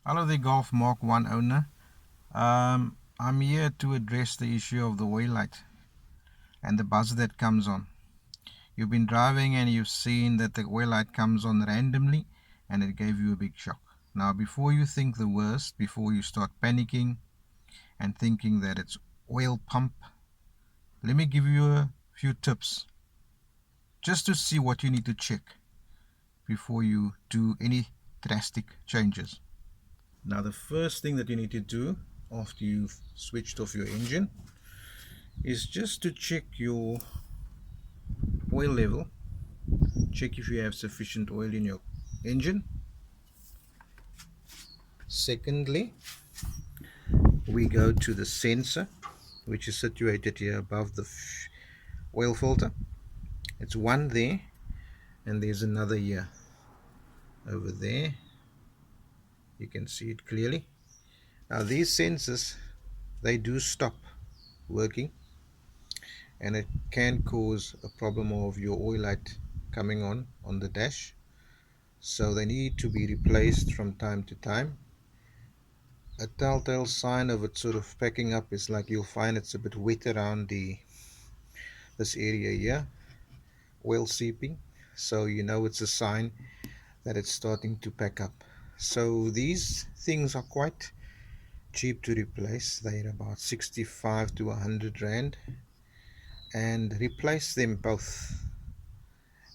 Hello there, Golf Mark 1 owner. I'm here to address the issue of the oil light and the buzzer that comes on. You've been driving and you've seen that the oil light comes on randomly and it gave you a big shock. Now, before you think the worst, before you start panicking and thinking that it's oil pump, let me give you a few tips just to see what you need to check before you do any drastic changes. Now, the first thing that you need to do after you've switched off your engine is just to check your oil level. Check if you have sufficient oil in your engine. Secondly, we go to the sensor, which is situated here above the oil filter. It's one there, and there's another here over there. You can see it clearly. Now these sensors, they do stop working, and it can cause a problem of your oil light coming on the dash, so they need to be replaced from time to time. A telltale sign of it sort of packing up is like you'll find it's a bit wet around this area here, oil seeping, so you know it's a sign that it's starting to pack up. So these things are quite cheap to replace. They're about 65 to 100 rand, and replace them both,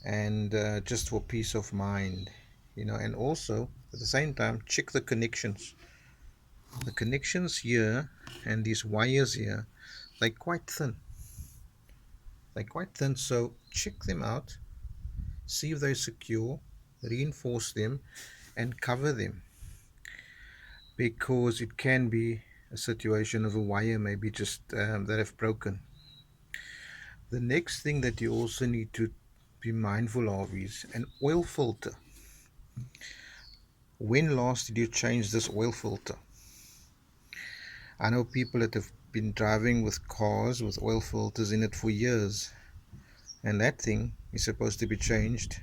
and just for peace of mind, and also at the same time check the connections. The connections here and these wires here, they're quite thin. So check them out, see if they're secure, reinforce them and cover them, because it can be a situation of a wire maybe just that have broken. The next thing that you also need to be mindful of is an oil filter. When last did you change this oil filter? I know people that have been driving with cars with oil filters in it for years, and that thing is supposed to be changed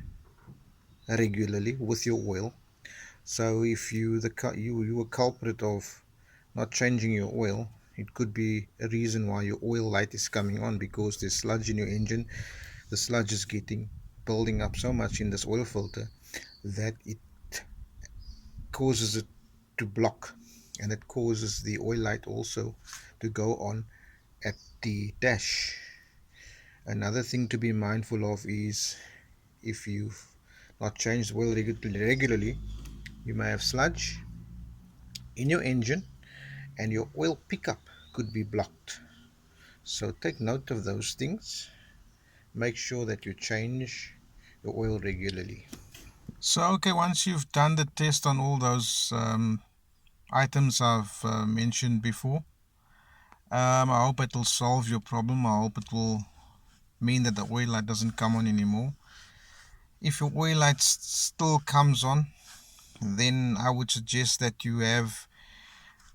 regularly with your oil. So if you a culprit of not changing your oil, it could be a reason why your oil light is coming on, because there's sludge in your engine. The sludge is getting building up so much in this oil filter that it causes it to block, and it causes the oil light also to go on at the dash. Another thing to be mindful of is, if you've not changed oil regularly, you may have sludge in your engine and your oil pickup could be blocked. So take note of those things. Make sure that you change your oil regularly. So okay, once you've done the test on all those items I've mentioned before, I hope it will solve your problem. I hope it will mean that the oil light doesn't come on anymore. If your oil light still comes on, then I would suggest that you have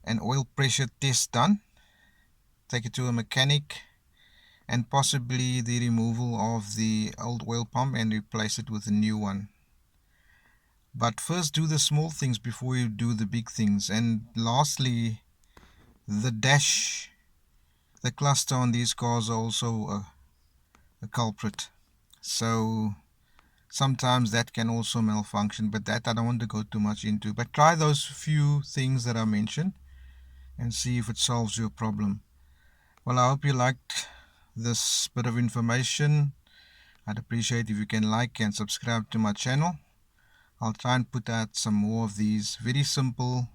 an oil pressure test done. Take it to a mechanic, and possibly the removal of the old oil pump and replace it with a new one. But first do the small things before you do the big things. And lastly, the dash, the cluster on these cars are also a culprit. So sometimes that can also malfunction, but that I don't want to go too much into. But try those few things that I mentioned and see if it solves your problem. Well, I hope you liked this bit of information. I'd appreciate if you can like and subscribe to my channel. I'll try and put out some more of these very simple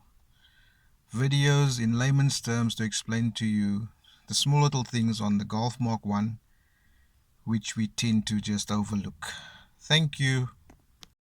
videos in layman's terms to explain to you the small little things on the Golf Mark 1 which we tend to just overlook. Thank you.